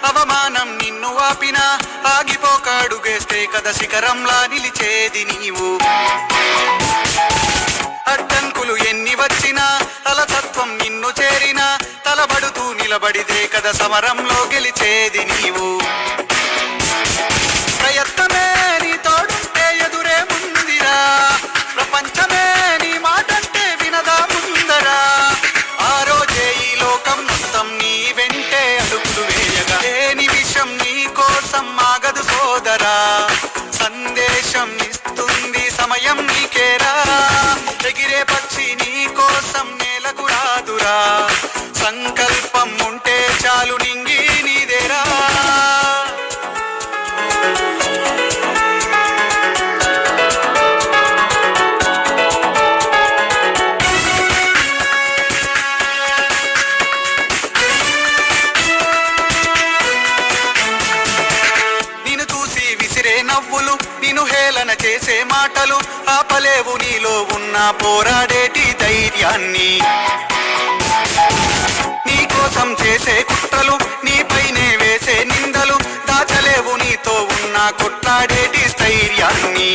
అవమానం నిన్ను ఆపినా ఆగిపోకాడుగేస్తే కదా శిఖరంలా నిలిచేది నీవు. అడ్డంకులు ఎన్ని వచ్చినా అలసత్వం నిన్ను చేరినా తలబడుతూ నిలబడితే కదా సమరంలో గెలిచేది నీవు. ప్రయత్నమే నీ తోడుంటే ఎదురే ముందిరా, ప్రపంచమే నీ మాటంటే వినదా ముందరా. ఆ రోజే ఈ లోకం మొత్తం నీ వెంటే అడుగులు వేయగా ఏ నిమిషం నీ కోసం ఆగదు సోదరా. సందేశం ఇస్తుంది సమయం నీకేరా, ఎగిరే పక్షి నీ కోసం నేలకు రాదురా. సంకల్పం ఉంటే చాలు నింగి నీదేరా. నవ్వులు నిన్ను హేళన చేసే మాటలు ఆపలేవు నీలో ఉన్న పోరాడేటి ధైర్యాన్ని. నీ కోసం చేసే కుట్రలు నీపైనే వేసే నిందలు దాచలేవు నీతో ఉన్న కొట్లాడేటి స్థైర్యాన్ని.